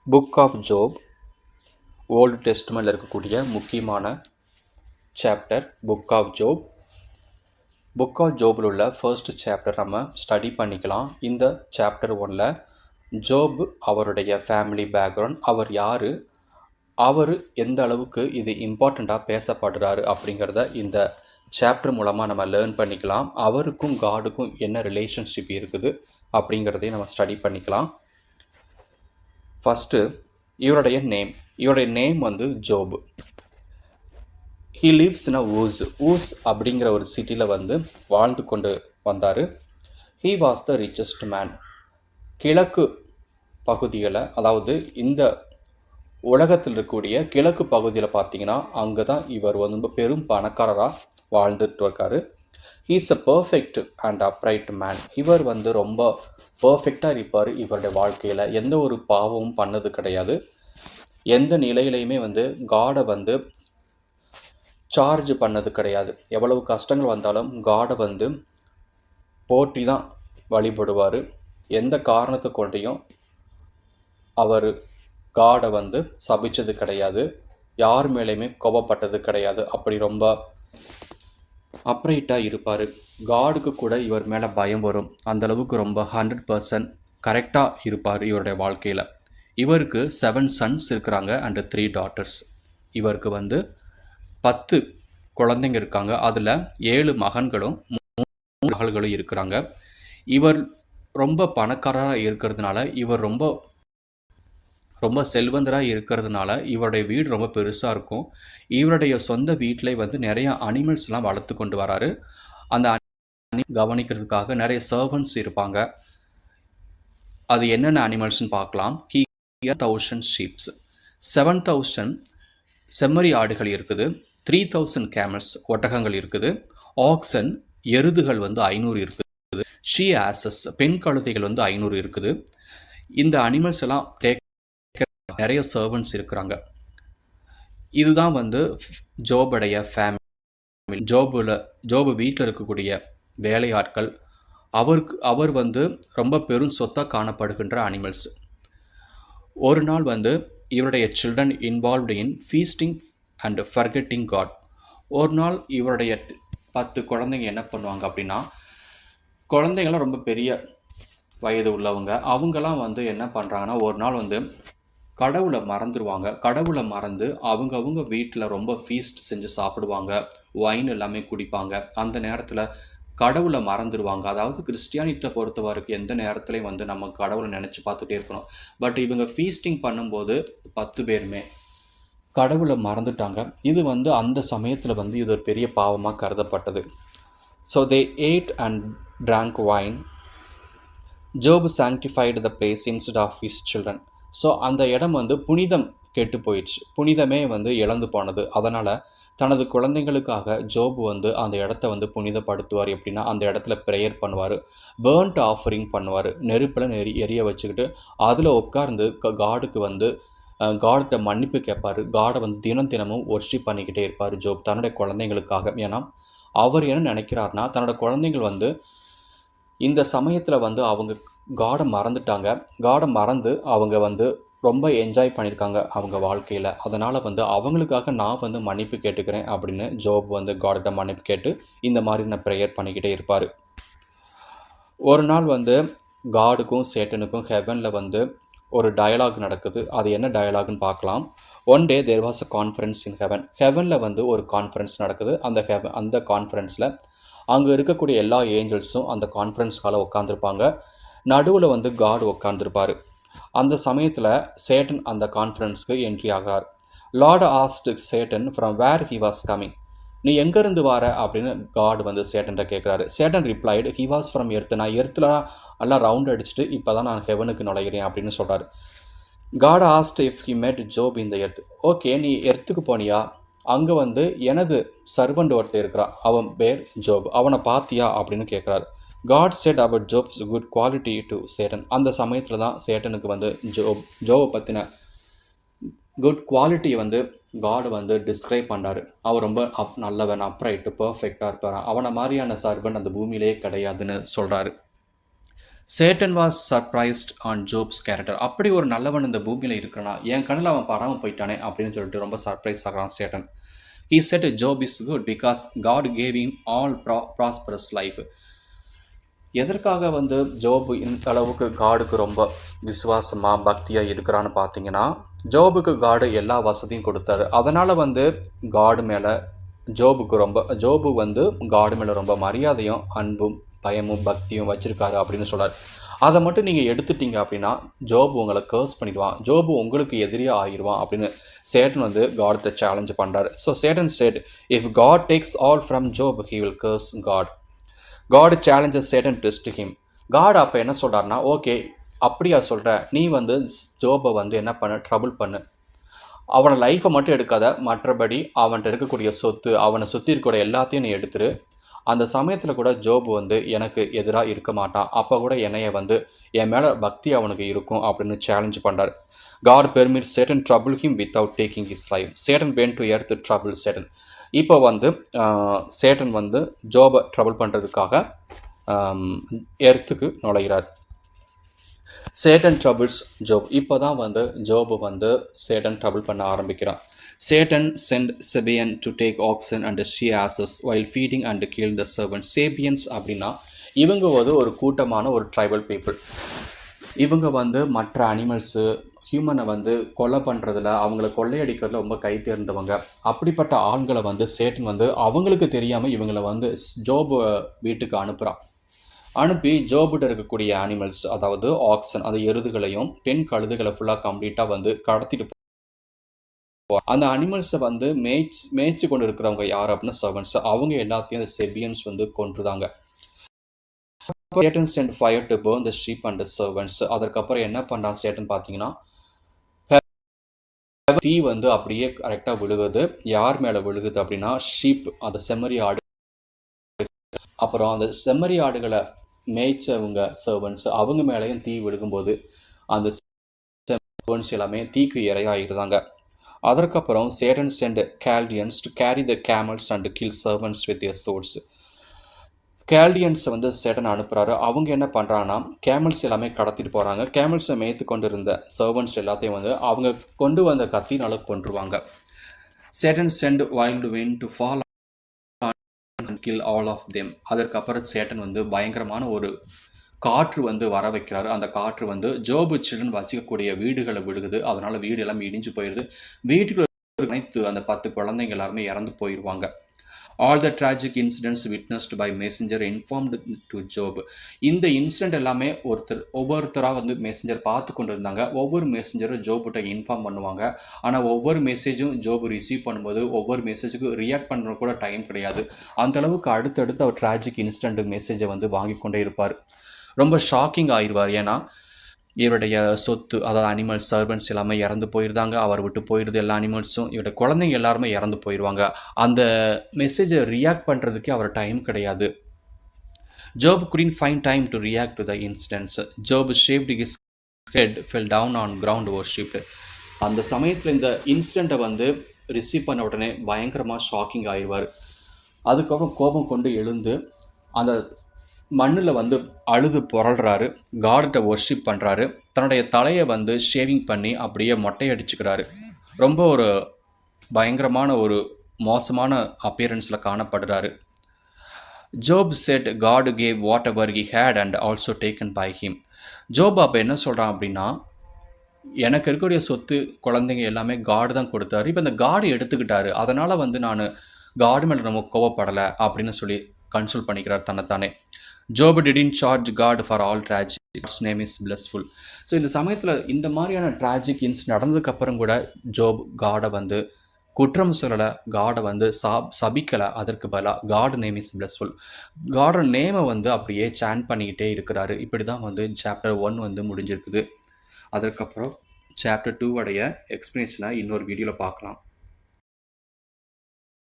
Book of Job Old டெஸ்ட்மெண்ட்டில் இருக்கக்கூடிய முக்கியமான chapter book of Job. Book of ஜோபில் உள்ள ஃபர்ஸ்ட் சாப்டர் நம்ம ஸ்டடி பண்ணிக்கலாம். இந்த சாப்டர் 1ல் ஜோப் அவருடைய ஃபேமிலி பேக்ரவுண்ட், அவர் யார், அவர் எந்த அளவுக்கு இது இம்பார்ட்டண்ட்டாக பேசப்படுறாரு அப்படிங்கிறத இந்த சாப்டர் மூலமாக நம்ம லேர்ன் பண்ணிக்கலாம். அவருக்கும் காடுக்கும் என்ன ரிலேஷன்ஷிப் இருக்குது அப்படிங்கிறதையும் நம்ம ஸ்டடி பண்ணிக்கலாம். ஃபஸ்ட்டு இவருடைய நேம் வந்து ஜோப். ஹீ லிவ்ஸ் இன் அ ஊஸ் அப்படிங்கிற ஒரு சிட்டியில் வந்து வாழ்ந்து கொண்டு வந்தார். He was the richest man. கிழக்கு பகுதிகளை, அதாவது இந்த உலகத்தில் இருக்கக்கூடிய கிழக்கு பகுதியில் பார்த்தீங்கன்னா அங்கே தான் இவர் வந்து பெரும் பணக்காரராக வாழ்ந்துட்டு இருக்காரு. He's a perfect and upright man. இவர் வந்து ரொம்ப பர்ஃபெக்டாக இருப்பார். இவருடைய வாழ்க்கையில் எந்த ஒரு பாவமும் பண்ணது கிடையாது. எந்த நிலையிலையுமே வந்து காடை வந்து சார்ஜ் பண்ணது கிடையாது. எவ்வளவு கஷ்டங்கள் வந்தாலும் காடை வந்து போற்றி தான் வழிபடுவார். எந்த காரணத்தை கொண்டையும் அவர் காடை வந்து சபிச்சது கிடையாது. யார் மேலேயுமே கோபப்பட்டது கிடையாது. அப்படி ரொம்ப அப்ரைட்டாக இருப்பார். காடுக்கு கூட இவர் மேலே பயம் வரும். அந்தளவுக்கு ரொம்ப 100% கரெக்டாக இருப்பார் இவருடைய வாழ்க்கையில். இவருக்கு 7 சன்ஸ் இருக்கிறாங்க அண்ட் 3 டாட்டர்ஸ். இவருக்கு வந்து 10 குழந்தைங்க இருக்காங்க. அதில் 7 மகன்களும் 3 மகள்களும் இருக்கிறாங்க. இவர் ரொம்ப பணக்காரராக இருக்கிறதுனால, இவர் ரொம்ப செல்வந்தராக இருக்கிறதுனால இவருடைய வீடு ரொம்ப பெருசாக இருக்கும். இவருடைய சொந்த வீட்டில் வந்து நிறைய அனிமல்ஸ்லாம் வளர்த்து கொண்டு வராரு. அந்த கவனிக்கிறதுக்காக நிறைய சர்வன்ட்ஸ் இருப்பாங்க. அது என்னென்ன அனிமல்ஸ்னு பார்க்கலாம். 1000 ஷீப்ஸ், 7000 செம்மறி ஆடுகள் இருக்குது, 3000 கேமல்ஸ் ஒட்டகங்கள் இருக்குது, ஆக்சன் எருதுகள் வந்து 500 இருக்குது, ஷீ ஆசஸ் பெண் கழுதைகள் வந்து 500 இருக்குது. இந்த அனிமல்ஸ் எல்லாம் நிறைய சர்வன்ட்ஸ் இருக்கிறாங்க. இதுதான் வந்து ஜோபுடைய ஃபேமிலி. ஜோபு வீட்டில் இருக்கக்கூடிய வேலையாட்கள், அவர் வந்து ரொம்ப பெரும் சொத்தாக காணப்படுகின்ற அனிமல்ஸ். ஒரு நாள் வந்து இவருடைய children involved in feasting and forgetting God. ஒரு நாள் இவருடைய 10 குழந்தைங்க என்ன பண்ணுவாங்க அப்படின்னா, குழந்தைங்களாம் ரொம்ப பெரிய வயது உள்ளவங்க. அவங்களாம் வந்து என்ன பண்ணுறாங்கன்னா, ஒரு நாள் வந்து கடவுளை மறந்துடுவாங்க. கடவுளை மறந்து அவங்கவுங்க வீட்டில் ரொம்ப ஃபீஸ்ட் செஞ்சு சாப்பிடுவாங்க, ஒயின் எல்லாமே குடிப்பாங்க. அந்த நேரத்தில் கடவுளை மறந்துடுவாங்க. அதாவது கிறிஸ்டியானிட்டை பொறுத்த வரைக்கும் எந்த நேரத்துலையும் வந்து நம்ம கடவுளை நினச்சி பார்த்துட்டே இருக்கணும். பட் இவங்க ஃபீஸ்டிங் பண்ணும்போது 10 பேருமே கடவுளை மறந்துட்டாங்க. இது வந்து அந்த சமயத்தில் வந்து இது ஒரு பெரிய பாவமாக கருதப்பட்டது. So they ate and drank wine. ஜோப் sanctified the place instead of his children. So அந்த இடம் வந்து புனிதம் கெட்டு போயிடுச்சு, புனிதமே வந்து இழந்து போனது. அதனால் தனது குழந்தைங்களுக்காக ஜோப் வந்து அந்த இடத்த வந்து புனிதப்படுத்துவார். எப்படின்னா, அந்த இடத்துல ப்ரேயர் பண்ணுவார், பேர்ன்ட் ஆஃபரிங் பண்ணுவார், நெருப்பில் எரிய வச்சுக்கிட்டு அதில் உட்கார்ந்து காடுக்கு வந்து காடுகிட்ட மன்னிப்பு கேட்பார். காடை வந்து தினமும் ஒர்ஷிப் பண்ணிக்கிட்டே இருப்பார் ஜோப் தன்னுடைய குழந்தைங்களுக்காக. ஏன்னா அவர் என்ன நினைக்கிறார்னா, தன்னோட குழந்தைங்கள் வந்து இந்த சமயத்தில் வந்து அவங்க காடை மறந்துட்டாங்க. காடை மறந்து அவங்க வந்து ரொம்ப என்ஜாய் பண்ணியிருக்காங்க அவங்க வாழ்க்கையில். அதனால் வந்து அவங்களுக்காக நான் வந்து மன்னிப்பு கேட்டுக்கிறேன் அப்படின்னு ஜோப் வந்து காடிட்ட மன்னிப்பு கேட்டு இந்த மாதிரி நான் ப்ரேயர் பண்ணிக்கிட்டே இருப்பார். ஒரு நாள் வந்து காடுக்கும் சேட்டனுக்கும் ஹெவனில் வந்து ஒரு டயலாக் நடக்குது. அது என்ன டயலாக்னு பார்க்கலாம். One day there was a conference in ஹெவனில் வந்து ஒரு கான்ஃபரன்ஸ் நடக்குது. அந்த கான்ஃபரன்ஸில் அங்கே இருக்கக்கூடிய எல்லா ஏஞ்சல்ஸும் அந்த கான்ஃபரன்ஸ் காலை உட்காந்துருப்பாங்க. நடுவில் வந்து காட் உட்காந்துருப்பார். அந்த சமயத்தில் சேட்டன் அந்த கான்ஃபரன்ஸ்க்கு என்ட்ரி ஆகிறார். Lord asked Satan from where he was coming. நீ எங்கேருந்து வர அப்படின்னு காட் வந்து சேட்டன்கிட்ட கேட்குறாரு. Satan replied, he was from earth. நான் எர்த்தில் எல்லாம் ரவுண்ட் அடிச்சுட்டு இப்போ தான் நான் ஹெவனுக்கு நுழைகிறேன் அப்படின்னு சொல்கிறார். God asked if he met Job in the earth. Okay, நீ எர்த்துக்கு போனியா? அங்கே வந்து எனது சர்வண்ட் ஒருத்தர் இருக்கிறான், அவன் பேர் ஜோப், அவனை பார்த்தியா அப்படின்னு கேட்குறாரு. God said about Job's good quality to Satan. அந்த சமயத்தில் தான் சேட்டனுக்கு வந்து ஜோவை பற்றின குட் குவாலிட்டியை வந்து காட் வந்து டிஸ்கிரைப் பண்ணுறாரு. அவர் ரொம்ப நல்லவன், அப்ரைட்டு, பர்ஃபெக்டாக இருப்பார், அவனை மாதிரியான சர்வன் அந்த பூமியிலே கிடையாதுன்னு சொல்கிறாரு. Satan was surprised on Job's character. அப்படி ஒரு நல்லவன் இந்த பூமியில் இருக்கிறனா என் கண்ணில் அவன் படாமல் போயிட்டானே அப்படின்னு சொல்லிட்டு ரொம்ப சர்ப்ரைஸ் ஆகிறான் Satan. He said Job is good because God gave him all prosperous life. எதற்காக வந்து ஜோபு இந்த அளவுக்கு காடுக்கு ரொம்ப விசுவாசமாக பக்தியாக இருக்கிறான்னு பார்த்தீங்கன்னா, ஜோபுக்கு காடு எல்லா வசதியும் கொடுத்தாரு. அதனால் வந்து காடு மேலே ஜோபு வந்து காடு மேலே ரொம்ப மரியாதையும் அன்பும் பயமும் பக்தியும் வச்சுருக்காரு அப்படின்னு சொல்கிறார். அதை மட்டும் நீங்கள் எடுத்துட்டீங்க அப்படின்னா ஜோபு உங்களை கர்ஸ் பண்ணிடுவான், ஜோபு உங்களுக்கு எதிரியாக ஆகிடுவான் அப்படின்னு சேட்டன் வந்து காட்கிட்ட சேலஞ்சு பண்ணுறாரு. So Satan said, if God takes all from Job, he will curse God. God challenges Satan to test him. God அப்போ என்ன சொல்கிறாருன்னா, ஓகே அப்படியா சொல்கிற, நீ வந்து ஜோபை வந்து என்ன பண்ண, ட்ரபுள் பண்ணு, அவனை லைஃப்பை மட்டும் எடுக்காத, மற்றபடி அவன்கிட்ட இருக்கக்கூடிய சொத்து, அவனை சுற்றி இருக்கக்கூடிய எல்லாத்தையும் நீ எடுத்துரு. அந்த சமயத்தில் கூட ஜோபு வந்து எனக்கு எதிராக இருக்க மாட்டான், அப்போ கூட என்னைய வந்து என் மேலே பக்தி அவனுக்கு இருக்கும் அப்படின்னு சேலஞ்ச் பண்ணுறார். God permits Satan trouble him without taking his life. Satan went to earth to trouble Satan. இப்போ வந்து சேட்டன் வந்து ஜோபை ட்ரபிள் பண்ணுறதுக்காக எர்த்துக்கு நுழைகிறார். Satan troubles ஜோப். இப்போ தான் வந்து ஜோபு வந்து சேட்டன் ட்ரபிள் பண்ண ஆரம்பிக்கிறான். Satan sent Sabeans to take action and she asses while feeding and kill the servants. Sabeans அப்படின்னா இவங்க வந்து ஒரு கூட்டமான ஒரு ட்ரைபல் பீப்புள். இவங்க வந்து மற்ற அனிமல்ஸு ஹியூமனை வந்து கொலை பண்ணுறதுல, அவங்கள கொள்ளையடிக்கிறதுல ரொம்ப கை தேர்ந்தவங்க. அப்படிப்பட்ட ஆண்களை வந்து சேட்டன் வந்து அவங்களுக்கு தெரியாமல் இவங்களை வந்து ஜோபு வீட்டுக்கு அனுப்பி ஜோபுட்ட இருக்கக்கூடிய அனிமல்ஸ், அதாவது ஆக்சன், அந்த எருதுகளையும் பெண் கழுதுகளை ஃபுல்லாக கம்ப்ளீட்டாக வந்து கடத்திட்டு அந்த அனிமல்ஸை வந்து மேய்ச்சி கொண்டு இருக்கிறவங்க யார் அப்படின்னா சர்வன்ட்ஸ். அவங்க எல்லாத்தையும் அந்த செபியன்ஸ் வந்து கொன்றுதாங்க. Satan sent fire to burn the sheep and servants. அதற்கப்புறம் என்ன பண்ணுறான் சேட்டன் பார்த்தீங்கன்னா, தீ வந்து அப்படியே கரெக்டாக விழுகுது. யார் மேலே விழுகுது அப்படின்னா ஷீப், அந்த செம்மறி ஆடு. அப்புறம் அந்த செம்மறி ஆடுகளை மேய்ச்சவங்க சர்வன்ட்ஸ், அவங்க மேலேயும் தீ விழுகும்போது அந்த சர்வன்ட்ஸ் எல்லாமே தீக்கு இரையாகிடுதாங்க. அதற்கப்புறம் Satan sent Chaldeans to carry the camels and kill servants with their swords. கேல்டியன்ஸை வந்து சேட்டன் அனுப்புகிறாரு. அவங்க என்ன பண்ணுறாங்கன்னா கேமல்ஸ் எல்லாமே கடத்திட்டு போகிறாங்க. கேமல்ஸை மேய்த்து கொண்டு இருந்த சர்வன்ட்ஸ் எல்லாத்தையும் வந்து அவங்க கொண்டு வந்த கத்தினால கொன்றுவாங்க. Satan sent wild wind to fall and kill all of them. அதற்கப்புறம் சேட்டன் வந்து பயங்கரமான ஒரு காற்று வந்து வர வைக்கிறாரு. அந்த காற்று வந்து ஜோபு சில்ட்ரன் வசிக்கக்கூடிய வீடுகளை விழுகுது. அதனால் வீடு எல்லாம் இடிஞ்சு போயிடுது. வீட்டுக்குள்ள அனைத்து அந்த 10 குழந்தைங்க எல்லாருமே இறந்து போயிடுவாங்க. All the tragic incidents witnessed by messenger informed to Job. இந்த இன்சிடென்ட் எல்லாமே ஒவ்வொருத்தராக வந்து மெசஞ்சர் பார்த்து கொண்டு இருந்தாங்க. ஒவ்வொரு மெசஞ்சரும் ஜோபுட்ட இன்ஃபார்ம் பண்ணுவாங்க. ஆனால் ஒவ்வொரு மெசேஜும் ஜோபு ரிசீவ் பண்ணும்போது ஒவ்வொரு மெசேஜுக்கு ரியாக்ட் பண்ணுற கூட டைம் கிடையாது. அந்தளவுக்கு அடுத்தடுத்து அவர் ட்ராஜிக் இன்சிடென்ட் மெசேஜை வந்து வாங்கி கொண்டே இருப்பார். ரொம்ப ஷாக்கிங் ஆயிடுவார். ஏன்னா இவருடைய சொத்து, அதாவது அனிமல்ஸ் சர்வன்ட்ஸ் எல்லாமே இறந்து போயிருந்தாங்க. அவர் விட்டு போயிடுது எல்லா அனிமல்ஸும். இவருடைய குழந்தைங்க எல்லாருமே இறந்து போயிடுவாங்க. அந்த மெசேஜை ரியாக்ட் பண்ணுறதுக்கே அவர் டைம் கிடையாது. Job couldn't find time to react to the incidents. Job shaved his head, fell down on ground, worshipped. அந்த சமயத்தில் இந்த இன்சிடெண்ட்டை வந்து ரிசீவ் பண்ண உடனே பயங்கரமாக ஷாக்கிங் ஆயிடுவார். அதுக்கப்புறம் கோபம் கொண்டு எழுந்து அந்த மண்ணில் வந்து அழுது புரள்றாரு. கார்கிட்ட ஒர்ஷிப் பண்ணுறாரு. தன்னுடைய தலையை வந்து ஷேவிங் பண்ணி அப்படியே மொட்டை அடிச்சுக்கிறாரு. ரொம்ப ஒரு பயங்கரமான ஒரு மோசமான அப்பியரன்ஸில் காணப்படுறாரு. Job said God gave whatever he had and also taken by him. Job அப்போ என்ன சொல்கிறான் அப்படின்னா, எனக்கு இருக்கக்கூடிய சொத்து குழந்தைங்க எல்லாமே காடு தான் கொடுத்தாரு, இப்போ இந்த காடு எடுத்துக்கிட்டாரு, அதனால் வந்து நான் காடு மேலே ரொம்ப கோவப்படலை அப்படின்னு சொல்லி கன்சோல் பண்ணிக்கிறார் தன்னைத்தானே. ஜோப் didn't charge God for all tragic. God's name is blissful. So இந்த சமயத்தில் இந்த மாதிரியான ட்ராஜிக் இன்சிடென்ட் நடந்ததுக்கப்புறம் கூட ஜோப் காடை வந்து குற்றம் சொல்லலை, காடை வந்து சபிக்கலை. அதற்கு பதிலாக காட் நேம் இஸ் பிளஸ்ஃபுல், காடோட நேமை வந்து அப்படியே சாண்ட் பண்ணிக்கிட்டே இருக்கிறாரு. இப்படி தான் வந்து சாப்டர் 1 வந்து முடிஞ்சிருக்குது. அதற்கப்புறம் சாப்டர் 2 உடைய எக்ஸ்பிளனேஷனை இன்னொரு வீடியோவில் பார்க்கலாம்.